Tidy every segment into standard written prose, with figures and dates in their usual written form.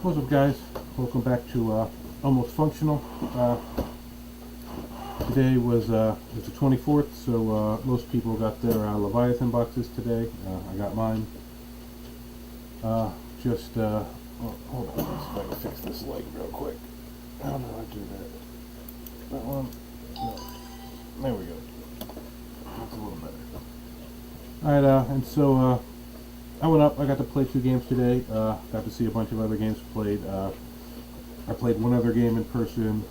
What's up, guys? Welcome back to Almost Functional. Today was it's the 24th, so most people got their Leviathan boxes today. I got mine. Oh, hold on, let's see if I can fix this leg real quick. How do I do that? That one? No. There we go. That's a little better. Alright, and so I went up. I got to play 2 games today. Got to see a bunch of other games played. I played one other game in person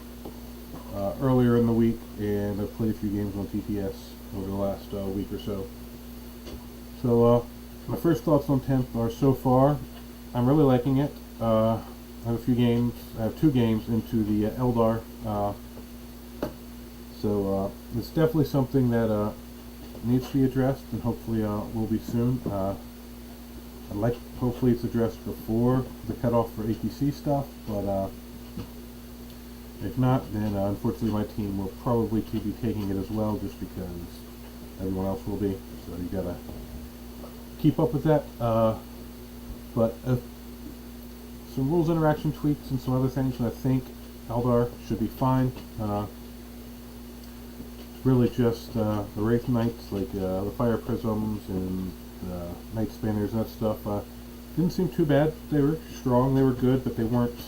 earlier in the week, and I've played a few games on TTS over the last week or so. So my first thoughts on 10th are so far, I'm really liking it. I have a few games. I have 2 games into the Eldar. So it's definitely something that needs to be addressed, and hopefully will be soon. Hopefully it's addressed before the cutoff for APC stuff, but if not, then unfortunately my team will probably be taking it as well, just because everyone else will be. So you gotta keep up with that. But some rules interaction tweaks and some other things, and I think Eldar should be fine. It's really just the Wraith Knights, like the Fire Prisms and Night Spanners and that stuff. Didn't seem too bad. They were strong, they were good, but they weren't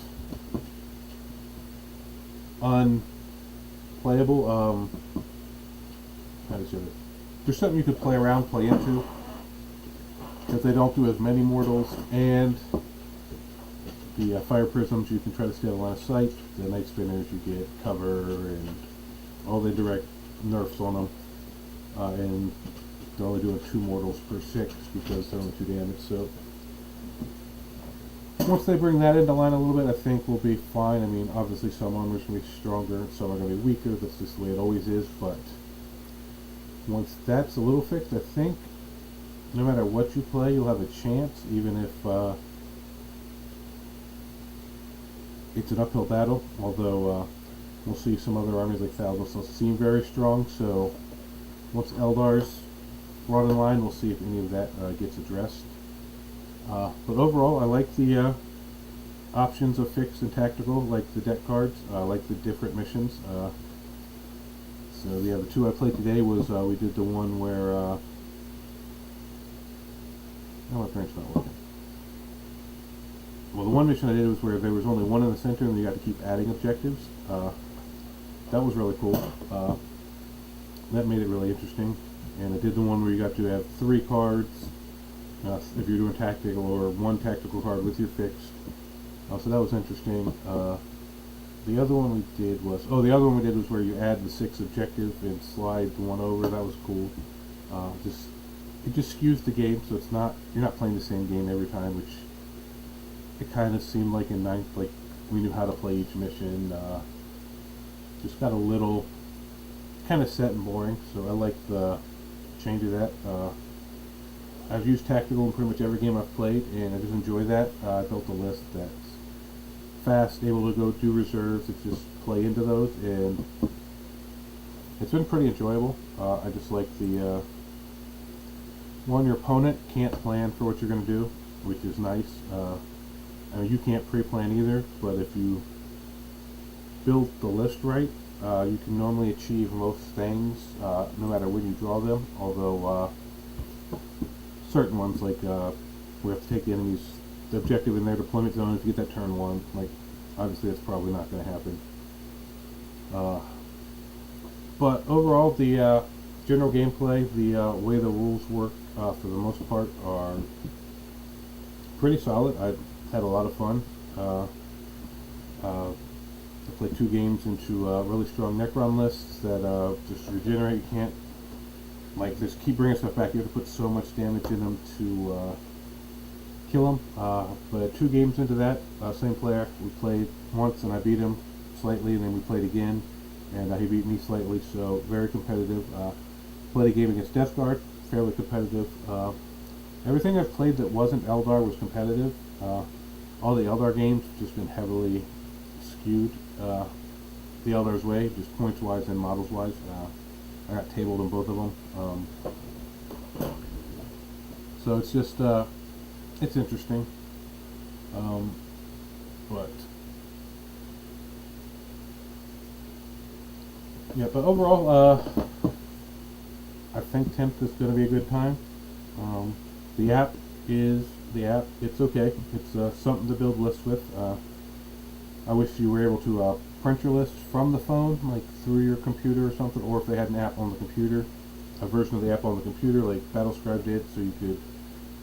unplayable. How does it? There's something you could play around, play into, because they don't do as many mortals, and the Fire Prisms you can try to stay on line of sight. The Night Spinners you get cover and all the direct nerfs on them, and they're only doing 2 mortals per 6 because they're only 2 damage. So once they bring that into line a little bit, I think we'll be fine. I mean, obviously some armors are going to be stronger, some are going to be weaker. That's just the way it always is. But once that's a little fixed, I think no matter what you play, you'll have a chance, even if it's an uphill battle. Although we'll see some other armies like Thousands don't seem very strong. So once Eldar's brought in line, we'll see if any of that gets addressed. But overall, I like the options of fixed and tactical, like the deck cards, like the different missions. So yeah, the 2 I played today was we did the one where oh, my brain's not working. Well, the one mission I did was where there was only one in the center, and you got to keep adding objectives. That was really cool. That made it really interesting. And I did the one where you got to have 3 cards if you're doing tactical, or 1 tactical card with your fixed. So that was interesting. The other one we did was where you add the 6 objective and slide the one over. That was cool. It just skews the game, so you're not playing the same game every time, which it kind of seemed like in 9th, like we knew how to play each mission. Just got a little kind of set and boring, so I like the change of that. I've used tactical in pretty much every game I've played, and I just enjoy that. I built a list that's fast, able to go do reserves, and just play into those, and it's been pretty enjoyable. I just like the one, your opponent can't plan for what you're going to do, which is nice. I mean, you can't pre-plan either, but if you build the list right, you can normally achieve most things, no matter when you draw them, although certain ones, like we have to take the objective in their deployment zone. If you get that turn 1, like, obviously that's probably not going to happen. But overall, the general gameplay, the way the rules work for the most part are pretty solid. I had a lot of fun. I played 2 games into really strong Necron lists that just regenerate. You can't, like, just keep bringing stuff back. You have to put so much damage in them to kill them. But 2 games into that, same player, we played once and I beat him slightly, and then we played again and he beat me slightly, so very competitive. Played a game against Death Guard, fairly competitive. Everything I've played that wasn't Eldar was competitive. All the Eldar games have just been heavily skewed the Eldar's way, just points wise and models wise. I got tabled in both of them. So it's just it's interesting. But yeah, but overall, I think 10th is going to be a good time. The app is the app. It's okay. It's something to build lists with. I wish you were able to print your list from the phone, like through your computer or something, or if they had an app on the computer, a version of the app on the computer, like Battlescribe did, so you could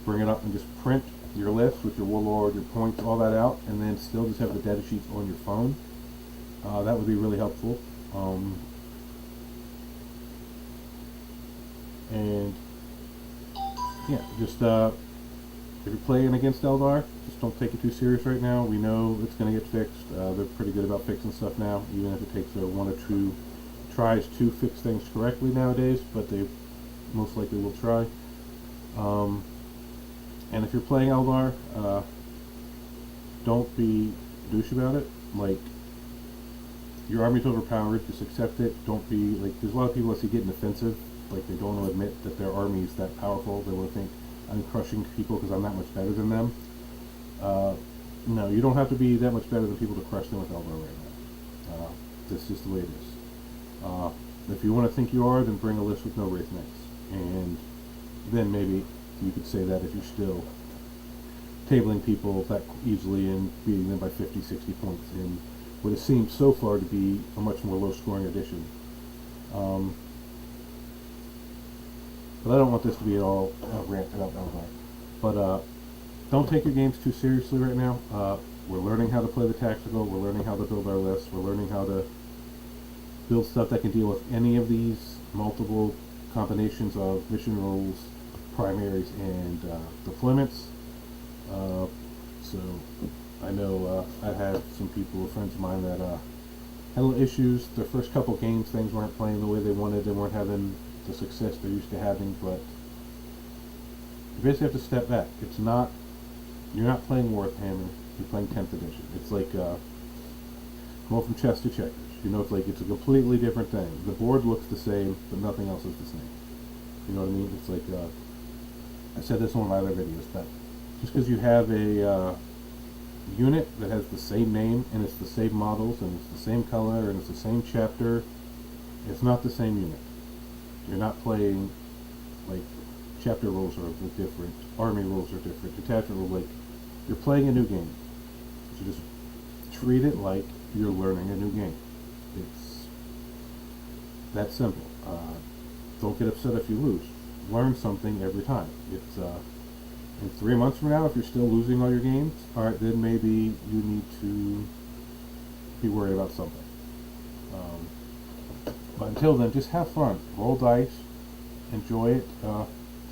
bring it up and just print your list with your warlord, your points, all that out, and then still just have the data sheets on your phone. That would be really helpful. And yeah, just if you're playing against Eldar, just don't take it too serious right now. We know it's going to get fixed. They're pretty good about fixing stuff now, even if it takes one or two tries to fix things correctly nowadays, but they most likely will try. And if you're playing Eldar, don't be douche about it. Like, your army's overpowered, just accept it. Don't be, like, there's a lot of people that see getting offensive, like they don't want to admit that their army is that powerful. They want to think, I'm crushing people because I'm that much better than them. No, you don't have to be that much better than people to crush them with Eldar right now. That's just the way it is. If you want to think you are, then bring a list with no Wraith Knights. And then maybe you could say that if you're still tabling people that easily and beating them by 50, 60 points in what it seems so far to be a much more low-scoring edition. But I don't want this to be at all rant about Eldar. But don't take your games too seriously right now. We're learning how to play the tactical. We're learning how to build our lists. We're learning how to build stuff that can deal with any of these multiple combinations of mission roles, primaries, and deployments. So I know I've had some people, friends of mine, that had little issues. Their first couple games, things weren't playing the way they wanted. They weren't having the success they're used to having, but you basically have to step back. It's not, you're not playing Warhammer, you're playing 10th edition. It's like going from chess to checkers. You know, it's like it's a completely different thing. The board looks the same, but nothing else is the same. You know what I mean? It's like, I said this on my other videos, but just because you have a unit that has the same name, and it's the same models, and it's the same color, and it's the same chapter, it's not the same unit. You're not playing, like, chapter rules are different, army rules are different, detachment rules, like, you're playing a new game. So just treat it like you're learning a new game. It's that simple. Don't get upset if you lose. Learn something every time. It's in 3 months from now, if you're still losing all your games, alright, then maybe you need to be worried about something. But until then, just have fun. Roll dice. Enjoy it.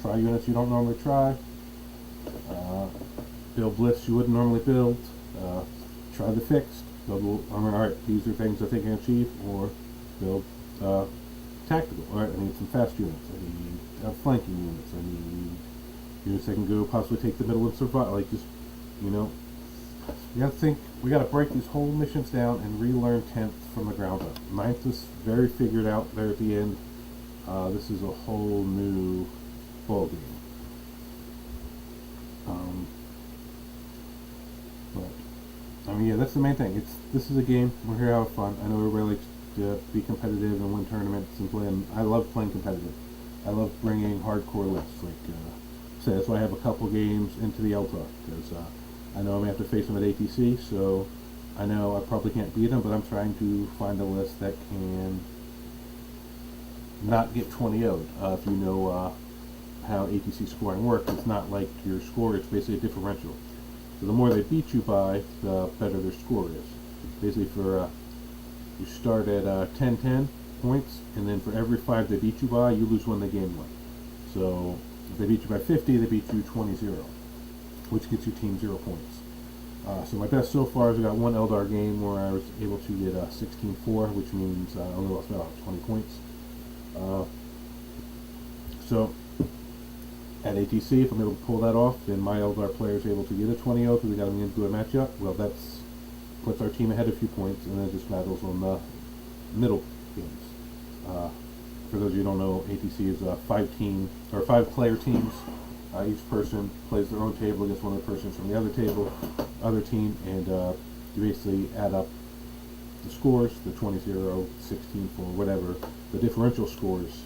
Try units you don't normally try. Build lists you wouldn't normally build. Try the fixed. Alright, these are things I think I can achieve. Or build tactical. Alright, I need some fast units. I need flanking units. I need units that can go possibly take the middle and survive. Like, just, you know, you gotta think, we gotta break these whole missions down and relearn 10th from the ground up. 9th is very figured out there at the end. This is a whole new ball game. But I mean, yeah, that's the main thing. This is a game. We're here to have fun. I know everybody likes to be competitive and win tournaments and play. And I love playing competitive. I love bringing hardcore lists. Like, say that's why I have a couple games into the Eldar, because I know I'm gonna have to face them at ATC. So I know I probably can't beat them, but I'm trying to find a list that can not get 20-0'd. If you know how ATC scoring works, it's not like your score, it's basically a differential. So the more they beat you by, the better their score is. Basically, for you start at 10-10 points, and then for every 5 they beat you by, you lose 1, they gain 1. So if they beat you by 50, they beat you 20-0, which gets you team 0 points. So my best so far is I got one Eldar game where I was able to get 16-4, which means I only lost about 20 points. So at ATC, if I'm able to pull that off, then my Eldar player is able to get a 20-0 because we got them into a matchup. Well, that's puts our team ahead a few points, and then it just battles on the middle games. For those of you who don't know, ATC is 5 player teams. Each person plays their own table against one of the persons from the other team, and you basically add up the scores, the 20-0, 16-4, whatever, the differential scores,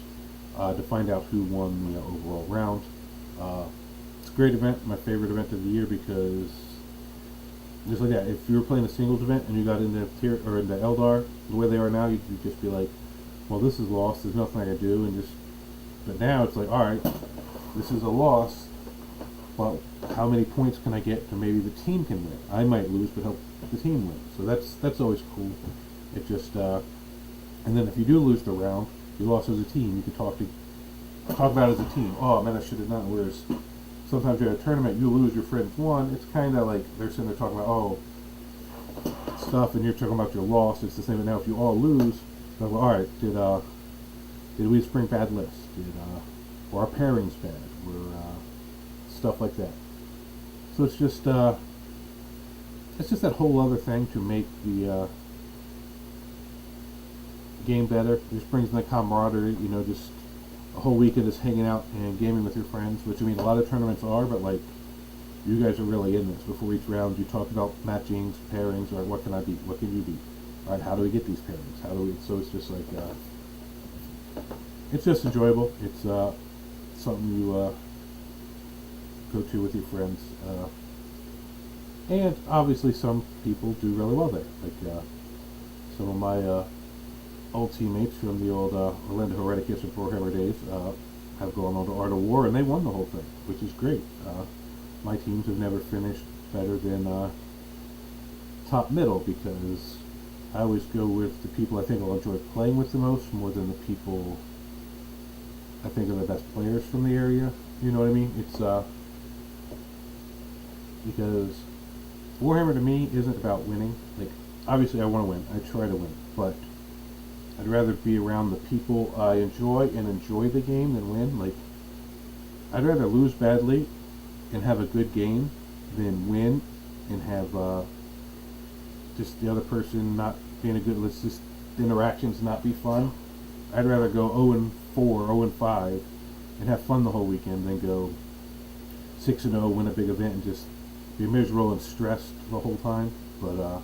to find out who won the overall round. It's a great event, my favorite event of the year, because just like that, if you were playing a singles event and you got into into Eldar the way they are now, you'd just be like, well, this is lost, there's nothing I can do, and just. But now it's like, all right, this is a loss, but how many points can I get to maybe the team can win? I might lose, but help the team win. So that's always cool. It just and then if you do lose the round, you lost as a team. You can talk about it as a team. Oh man, I should have done. Whereas sometimes you're at a tournament, you lose, your friends won. It's kind of like they're sitting there talking about stuff, and you're talking about your loss. It's the same. But now if you all lose, they're like, all right, did we just bring bad lists? Were our pairings bad? Were stuff like that. So it's just that whole other thing to make the game better. It just brings in the camaraderie, just a whole weekend just hanging out and gaming with your friends, which I mean a lot of tournaments are, but like you guys are really in this. Before each round you talk about matchings, pairings, or what can I beat? What can you beat? All right, how do we get these pairings? So it's just like it's just enjoyable. It's something you go to with your friends, and obviously some people do really well there. Like some of my old teammates from the old Orlando Hereticus and Warhammer days have gone on to Art of War, and they won the whole thing, which is great. My teams have never finished better than top middle, because I always go with the people I think I'll enjoy playing with the most, more than the people I think are the best players from the area. You know what I mean? It's because Warhammer to me isn't about winning. Like, obviously I want to win. I try to win, but I'd rather be around the people I enjoy and enjoy the game than win. Like, I'd rather lose badly and have a good game than win and have just the other person not being a good. Let's just interactions not be fun. I'd rather go 0-4, 0-5, and have fun the whole weekend than go 6-0, win a big event, and just be miserable and stressed the whole time. But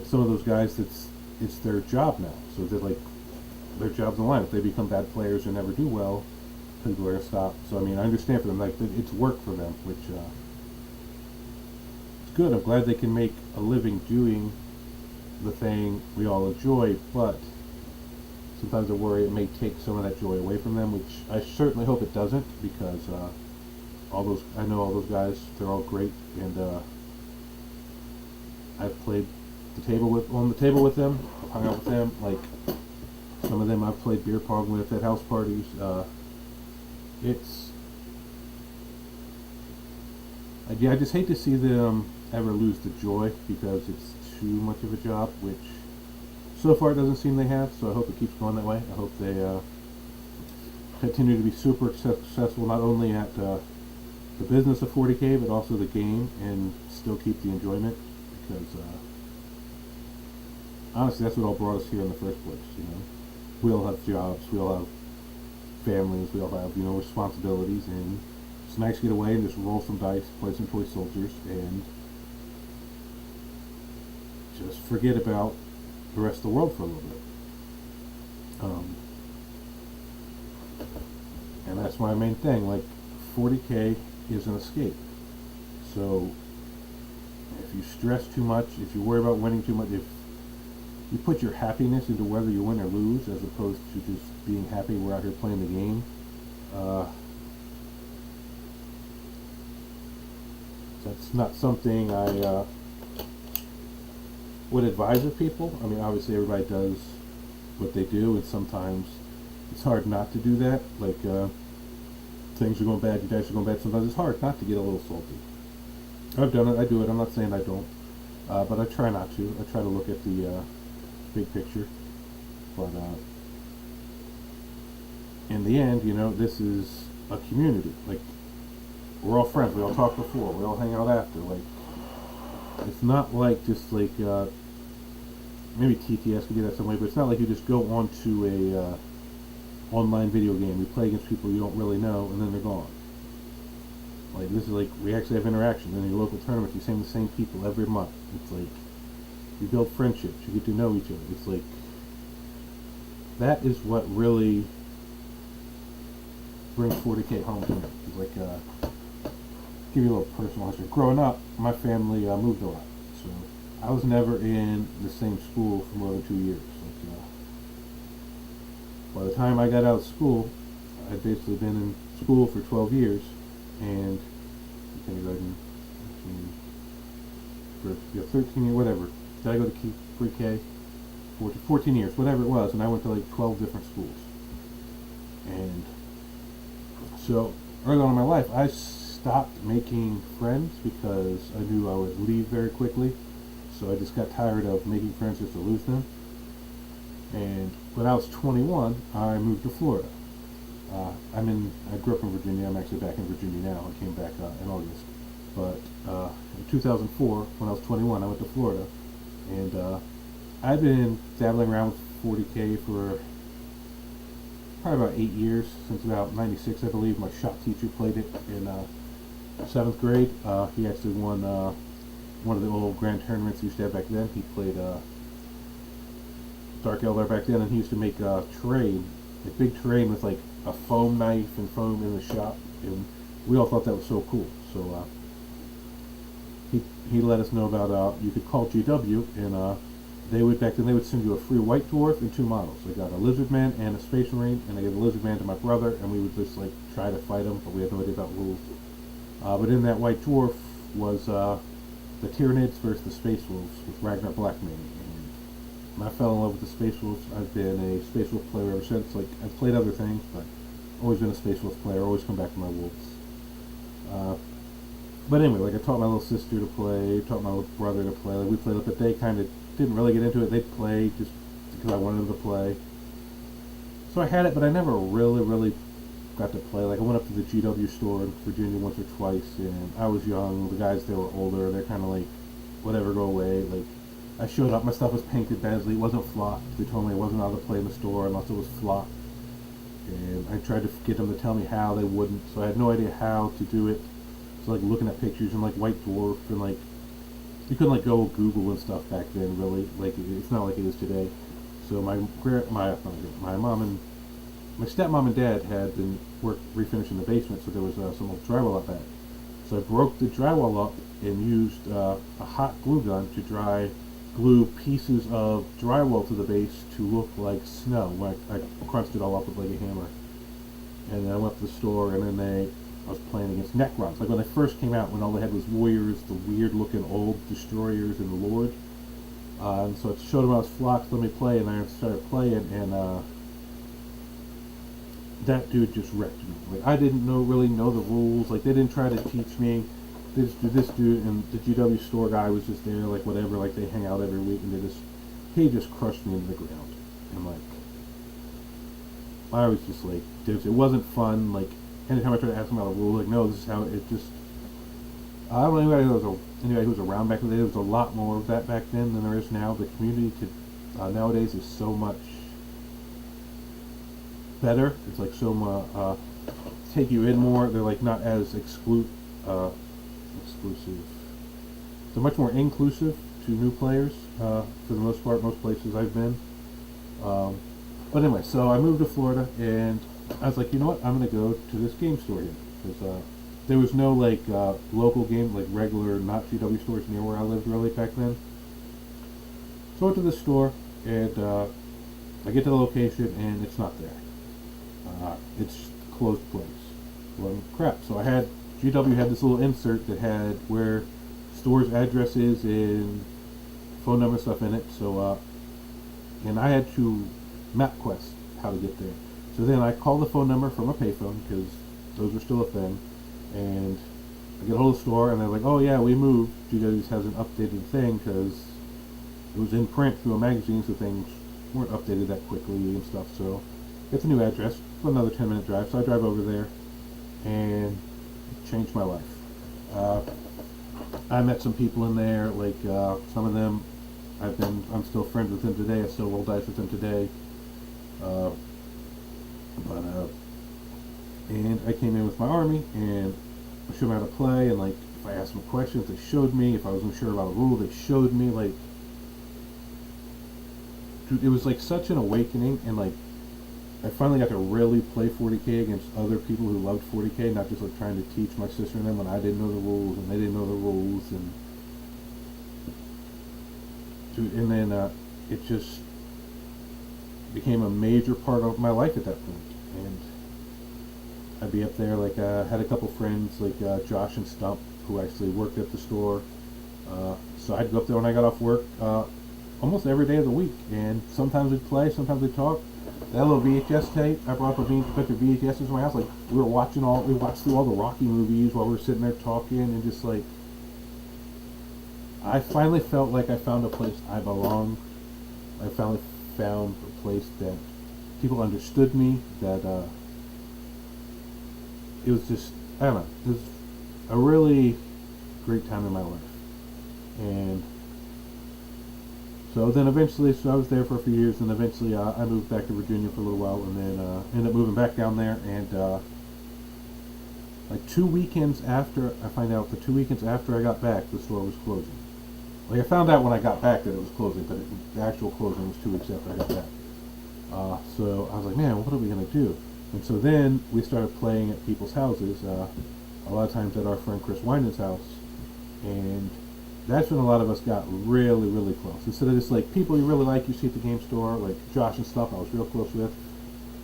some of those guys, it's their job now, so they're like their job's on the line. If they become bad players or never do well, people are gonna stop. So I mean, I understand for them, like it's work for them, which it's good. I'm glad they can make a living doing the thing we all enjoy, but sometimes I worry it may take some of that joy away from them, which I certainly hope it doesn't, because I know all those guys, they're all great, and I've played on the table with them, I've hung out with them, like some of them I've played beer pong with at house parties. I just hate to see them ever lose the joy, because it's too much of a job, which so far it doesn't seem they have, so I hope it keeps going that way. I hope they continue to be super successful, not only at the business of 40K, but also the game, and still keep the enjoyment, because honestly that's what all brought us here in the first place. We all have jobs, we all have families, we all have responsibilities, and it's nice to get away and just roll some dice, play some toy soldiers, and just forget about the rest of the world for a little bit. And that's my main thing. Like, 40K is an escape. So if you stress too much, if you worry about winning too much, if you put your happiness into whether you win or lose, as opposed to just being happy we're out here playing the game, that's not something I would advise of people. I mean, obviously everybody does what they do, and sometimes it's hard not to do that. Like, things are going bad, your dice are going bad, sometimes it's hard not to get a little salty. I've done it, I do it, I'm not saying I don't, but I try not to. I try to look at the big picture, but in the end, this is a community. Like, we're all friends, we all talk before, we all hang out after. Like, it's not like just like maybe TTS could do that some way, but it's not like you just go onto a online video game, you play against people you don't really know, and then they're gone. Like, this is like, we actually have interactions in your local tournaments. You see the same people every month. It's like, you build friendships. You get to know each other. It's like, that is what really brings 40K home to me. It's like, give you a little personal history. Growing up, my family moved a lot. So, I was never in the same school for more than 2 years. Like, by the time I got out of school, I'd basically been in school for 12 years, and kindergarten, for 13 years, whatever. Did I go to pre-K? 14 years, whatever it was, and I went to like 12 different schools. And so, early on in my life, I stopped making friends because I knew I would leave very quickly. So I just got tired of making friends just to lose them. And when I was 21, I moved to Florida. I grew up in Virginia. I'm actually back in Virginia now. I came back in August. But in 2004, when I was 21, I went to Florida. And I've been dabbling around with 40K for probably about 8 years, since about 96, I believe. My shop teacher played it in 7th grade. He actually won one of the old grand tournaments he used to have back then. He played Dark Eldar back then, and he used to make a big terrain with like a foam knife and foam in the shop, and we all thought that was so cool. So he let us know about you could call GW, and back then they would send you a free white dwarf and 2 models. I got a lizard man and a space marine, and I gave the lizard man to my brother, and we would just like try to fight him, but we had no idea about rules. But in that white dwarf was the Tyranids versus the Space Wolves with Ragnar Blackmane. And I fell in love with the Space Wolves. I've been a Space Wolf player ever since. Like, I've played other things, but always been a Space Wolf player. Always come back to my wolves. But anyway, like, I taught my little sister to play, taught my little brother to play. Like, we played it, but they kind of didn't really get into it. They'd play just because I wanted them to play. So I had it, but I never really got to play. Like, I went up to the GW store in Virginia once or twice, and I was young. The guys, they were older. They're kind of like, whatever, go away. Like, I showed up, my stuff was painted badly, it wasn't flocked. They told me I wasn't allowed to play in the store unless it was flocked. And I tried to get them to tell me how, they wouldn't. So I had no idea how to do it. So like looking at pictures and like White Dwarf and like, you couldn't like go Google and stuff back then really. Like it's not like it is today. So my mom and my stepmom and dad had been refinishing the basement, so there was some old drywall up back. So I broke the drywall up and used a hot glue gun to glue pieces of drywall to the base to look like snow. When I crunched it all up with like a hammer. And then I went to the store, and then I was playing against Necrons. Like when they first came out, when all they had was warriors, the weird looking old destroyers and the Lord. And so I showed them I was flocked, let me play, and I started playing, and that dude just wrecked me. Like I didn't really know the rules. Like they didn't try to teach me. They just do this dude, and the GW store guy was just there, like whatever. Like they hang out every week, and he just crushed me into the ground. And like I was just like, it wasn't fun. Like anytime I tried to ask him about a rule, like no, this is how it just. I don't know anybody who was around back then. There was a lot more of that back then than there is now. The community nowadays is so much better. It's like so much take you in more. They're like not as exclusive. They're much more inclusive to new players for the most part. Most places I've been. But anyway, so I moved to Florida, and I was like, you know what? I'm gonna go to this game store here because there was no like local game, like regular not GW stores near where I lived really back then. So I went to the store, and I get to the location, and it's not there. It's a closed place. Well, crap. So GW had this little insert that had where store's address is and phone number stuff in it. So, and I had to MapQuest how to get there. So then I called the phone number from a payphone because those are still a thing. And I get a hold of the store, and they're like, "Oh yeah, we moved. GW just hasn't updated the thing because it was in print through a magazine, so things weren't updated that quickly and stuff." So it's a new address for another 10-minute drive. So I drive over there, and it changed my life. I met some people in there, like some of them I'm still friends with them today. I still roll dice with them today. And I came in with my army, and I showed me how to play, and like if I asked them questions, they showed me. If I wasn't sure about a rule, they showed me. Like, dude, it was like such an awakening, and like I finally got to really play 40K against other people who loved 40K, not just like trying to teach my sister and them when I didn't know the rules and they didn't know the rules, and dude, and then it just became a major part of my life at that point. And I'd be up there, like had a couple friends like Josh and Stump who actually worked at the store. So I'd go up there when I got off work almost every day of the week, and sometimes we'd play, sometimes we'd talk. That little VHS tape, I brought up a bunch of VHSs in my house. Like we watched through all the Rocky movies while we were sitting there talking, and just like I finally felt like I found a place I belonged. I finally found a place that people understood me, that it was just, I don't know, it was a really great time in my life. And so then eventually, so I was there for a few years, and eventually I moved back to Virginia for a little while, and then ended up moving back down there, and like 2 weekends after, I find out the 2 weekends after I got back, the store was closing. Like I found out when I got back that it was closing, but the actual closing was 2 weeks after I got back. So I was like, man, what are we going to do? And so then we started playing at people's houses, a lot of times at our friend Chris Winan's house, and that's when a lot of us got really, really close. Instead of just like people you really like, you see at the game store, like Josh and stuff I was real close with,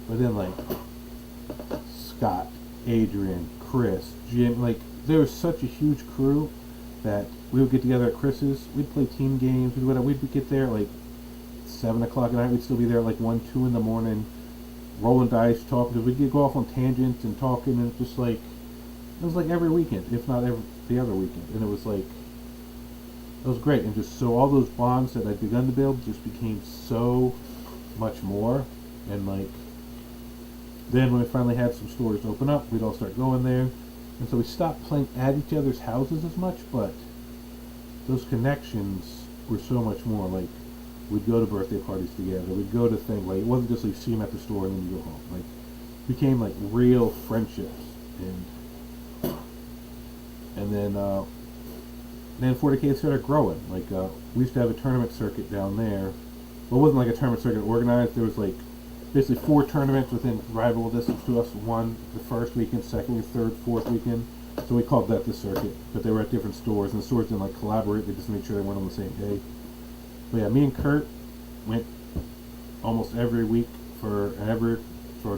but then like Scott, Adrian, Chris, Jim, like there was such a huge crew that we would get together at Chris's, we'd play team games, we'd get there like 7 o'clock at night, we'd still be there at like 1, 2 in the morning, rolling dice, talking, because we'd go off on tangents and talking, and just like, it was like every weekend, if not the other weekend, and it was like, it was great, and just so all those bonds that I'd begun to build just became so much more, and like, then when we finally had some stores open up, we'd all start going there, and so we stopped playing at each other's houses as much, but those connections were so much more. Like, we'd go to birthday parties together, we'd go to things, like, it wasn't just like see them at the store and then you go home, like, became like real friendships, and then 40K started growing. Like, we used to have a tournament circuit down there. Well, it wasn't like a tournament circuit organized. There was like basically 4 tournaments within rival distance to us. One the first weekend, second weekend, third, fourth weekend. So we called that the circuit. But they were at different stores, and the stores didn't like collaborate. They just made sure they went on the same day. But yeah, me and Kurt went almost every week for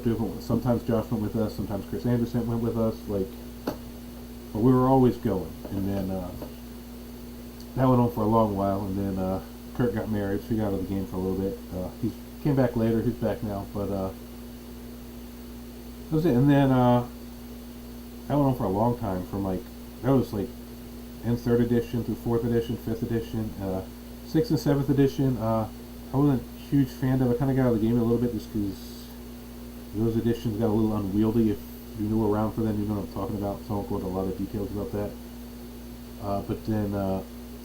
different. Sometimes Josh went with us. Sometimes Chris Anderson went with us. Like, but we were always going. And then that went on for a long while. And then Kurt got married, so he got out of the game for a little bit. He came back later. He's back now. But that was it. And then that went on for a long time. From like, that was like in 3rd edition through 4th edition, 5th edition, 6th and 7th edition. I wasn't a huge fan of. I kind of got out of the game a little bit just because those editions got a little unwieldy. If you knew around for them, you know what I'm talking about. So I won't go into a lot of details about that. But then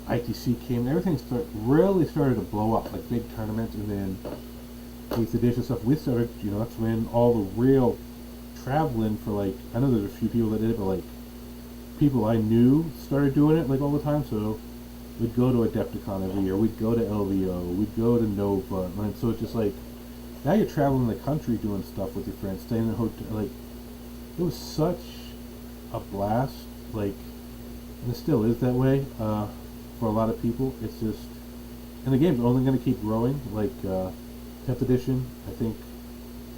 ITC came. Everything really started to blow up, like big tournaments, and then 8th edition stuff. We started, that's when all the real traveling for, like, I know there's a few people that did it, but like people I knew started doing it like all the time. So we'd go to Adepticon every year. We'd go to LVO. We'd go to Nova. And so it's just like, now you're traveling the country doing stuff with your friends, staying in a hotel. Like, it was such a blast. Like, and it still is that way for a lot of people. It's just, and the game's only going to keep growing. Like 10th edition, I think,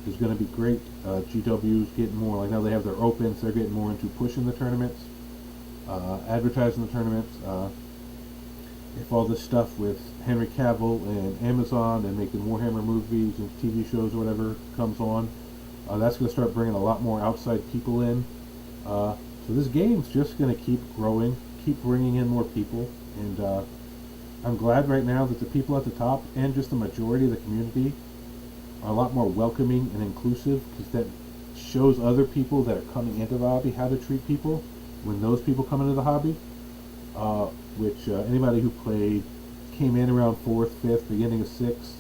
is going to be great. GW's getting more, like now they have their opens, they're getting more into pushing the tournaments, advertising the tournaments. If all this stuff with Henry Cavill and Amazon and making Warhammer movies and TV shows or whatever comes on, that's going to start bringing a lot more outside people in. So this game's just going to keep growing, keep bringing in more people, and I'm glad right now that the people at the top and just the majority of the community are a lot more welcoming and inclusive, because that shows other people that are coming into the hobby how to treat people when those people come into the hobby. Which anybody who came in around 4th, 5th, beginning of 6th,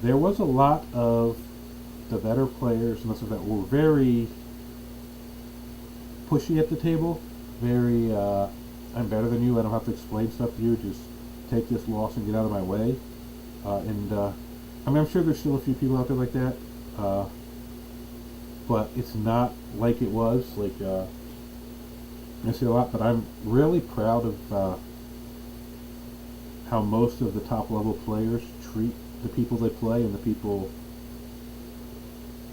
there was a lot of the better players and stuff that were very pushy at the table, very, I'm better than you, I don't have to explain stuff to you, just take this loss and get out of my way. I mean, I'm sure there's still a few people out there like that, but it's not like it was. Like, I see a lot, but I'm really proud of how most of the top level players treat the people they play and the people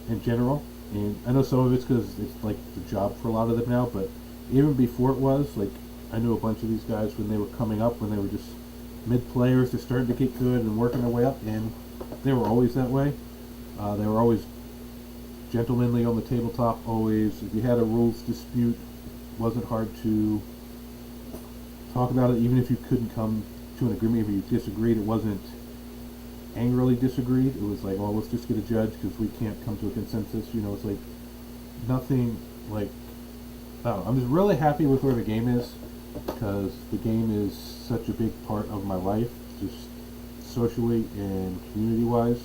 in general. And I know some of it's because it's like the job for a lot of them now, but even before it was, like, I knew a bunch of these guys when they were coming up, when they were just mid players, they're starting to get good and working their way up, and they were always that way. They were always gentlemanly on the tabletop, always, if you had a rules dispute, wasn't hard to talk about it, even if you couldn't come to an agreement. If you disagreed, it wasn't angrily disagreed, it was like, well, let's just get a judge because we can't come to a consensus. You know, it's like nothing, like, I don't know, I'm just really happy with where the game is, because the game is such a big part of my life, just socially and community wise.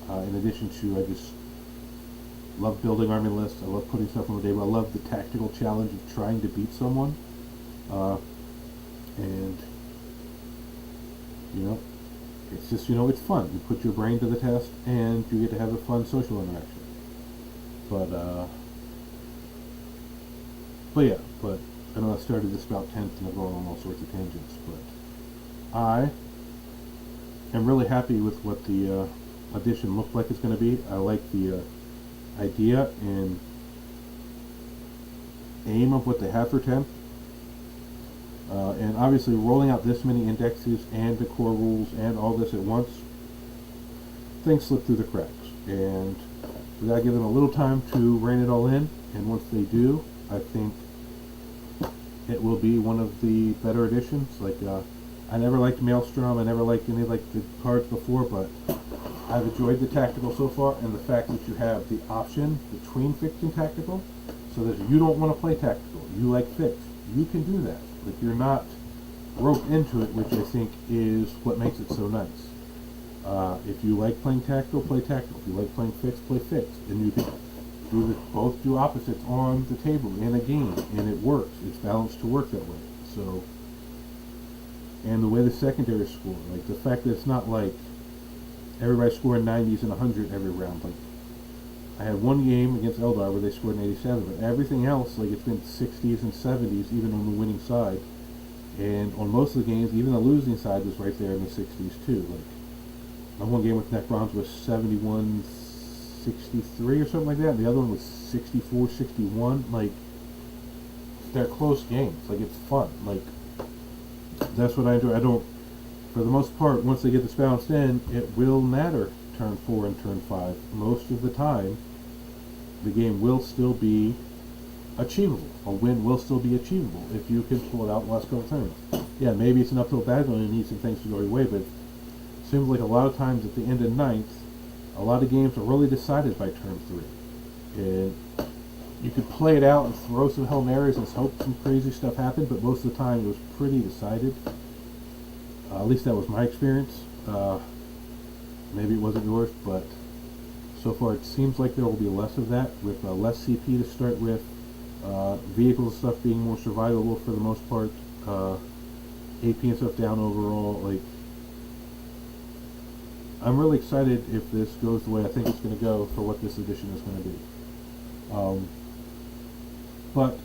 In addition to, I just love building army lists, I love putting stuff on the table, I love the tactical challenge of trying to beat someone, and you know, it's just, you know, it's fun. You put your brain to the test and you get to have a fun social interaction. But yeah, but I know I started this about 10th and I'm going on all sorts of tangents, but I am really happy with what the edition looked like it's going to be. I like the idea and aim of what they have for 10th. And obviously rolling out this many indexes and the core rules and all this at once, things slip through the cracks. And we gotta give them a little time to rein it all in, and once they do, I think it will be one of the better editions. Like, I never liked Maelstrom, I never liked any like the cards before, but I've enjoyed the tactical so far, and the fact that you have the option between fixed and tactical, so that if you don't want to play tactical, you like fixed, you can do that. Like, you're not roped into it, which I think is what makes it so nice. If you like playing tactical, play tactical. If you like playing fixed, play fixed. And you can do both do opposites on the table in a game, and it works. It's balanced to work that way. So, and the way the secondary score, like the fact that it's not like everybody scoring 90s and 100 every round. Like, I had one game against Eldar where they scored an 87, but everything else, like, it's been 60s and 70s, even on the winning side. And on most of the games, even the losing side was right there in the 60s too. Like, my one game with Necrons was 71-63 or something like that, and the other one was 64-61. Like, they're close games. Like, it's fun. Like, that's what I enjoy. I don't, for the most part, once they get this balanced in, it will matter turn 4 and turn 5. Most of the time, the game will still be achievable. A win will still be achievable if you can pull it out in the last couple turns. Yeah, maybe it's an uphill battle and you need some things to go your way, but it seems like a lot of times at the end of ninth, a lot of games are really decided by turn 3. And you could play it out and throw some Hail Marys and hope some crazy stuff happened, but most of the time it was pretty decided. At least that was my experience. Maybe it wasn't yours, but so far it seems like there will be less of that, with less CP to start with, vehicles and stuff being more survivable for the most part, AP and stuff down overall. Like, I'm really excited if this goes the way I think it's going to go for what this edition is going to be. But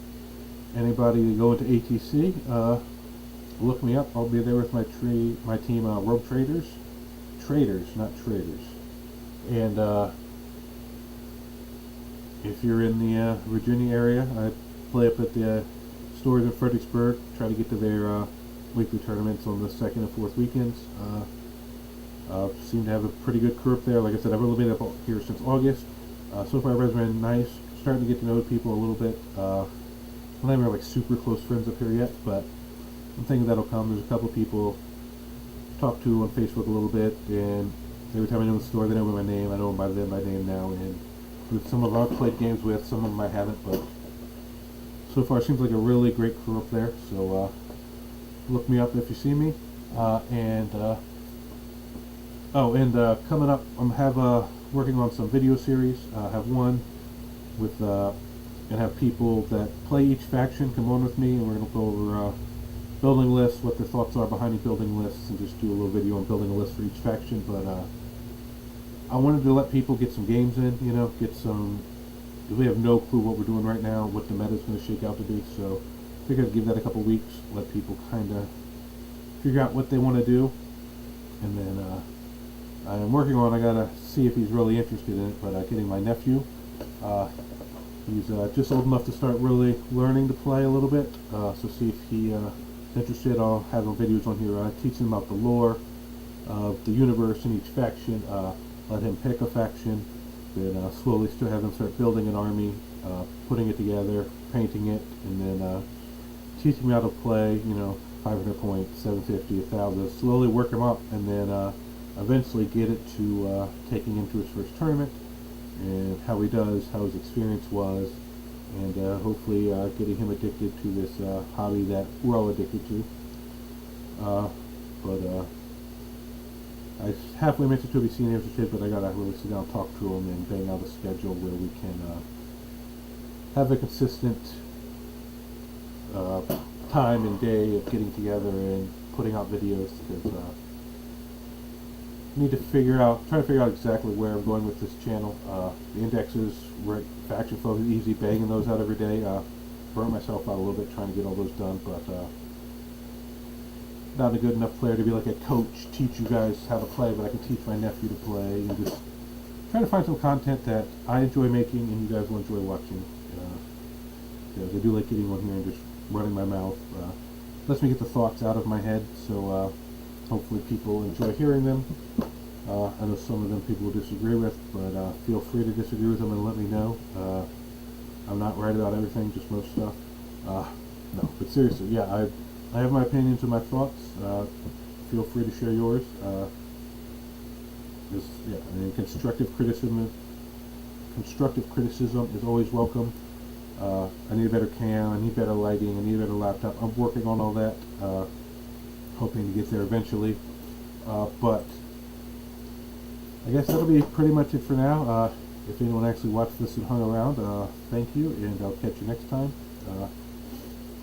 anybody go into ATC, look me up. I'll be there with my team, Rogue Traders. Traders, not traders. And if you're in the Virginia area, I play up at the stores in Fredericksburg. Try to get to their weekly tournaments on the second and fourth weekends. Seem to have a pretty good crew up there. Like I said, I've only been up here since August. So far, everybody's been nice. Starting to get to know people a little bit. I'm not even like super close friends up here yet, but I'm thinking that'll come. There's a couple people talk to on Facebook a little bit, and every time I know the store, they know my name. I know them by name now, and with some of them I've played games with, some of them I haven't, but so far it seems like a really great crew up there. So look me up if you see me. Coming up, I'm working on some video series. I have one with Gonna have people that play each faction come on with me, and we're gonna go over building lists, what their thoughts are behind building lists, and just do a little video on building a list for each faction. But I wanted to let people get some games in, you know, get some, because we have no clue what we're doing right now, what the meta is going to shake out to be. So I figured I'd give that a couple weeks, let people kind of figure out what they want to do, and then I'm working on, I gotta see if he's really interested in it, but getting my nephew, he's just old enough to start really learning to play a little bit, so see if he is interested. I'll have videos on here teaching him about the lore of the universe in each faction, let him pick a faction, then slowly have him start building an army, putting it together, painting it, and then teaching him how to play, you know, 500 points, 750, 1,000, slowly work him up, and then eventually get it to taking him to his first tournament, and how he does, how his experience was, and hopefully getting him addicted to this hobby that we're all addicted to. But I halfway mentioned to be seeing interested, but I gotta really sit down, talk to him, and bang out a schedule where we can have a consistent time and day of getting together and putting out videos, because need to try to figure out exactly where I'm going with this channel. The indexes, right, faction focus, easy, banging those out every day. Burnt myself out a little bit trying to get all those done, but not a good enough player to be like a coach, teach you guys how to play, but I can teach my nephew to play, and just try to find some content that I enjoy making and you guys will enjoy watching. Because I do like getting on here and just running my mouth. Lets me get the thoughts out of my head, so hopefully people enjoy hearing them. I know some of them people will disagree with, but feel free to disagree with them and let me know. I'm not right about everything, just most stuff. No, but seriously, yeah, I have my opinions and my thoughts. Feel free to share yours. Yeah, I mean, constructive criticism is always welcome. I need a better cam, I need better lighting, I need a better laptop. I'm working on all that, hoping to get there eventually. But I guess that'll be pretty much it for now. If anyone actually watched this and hung around, thank you, and I'll catch you next time.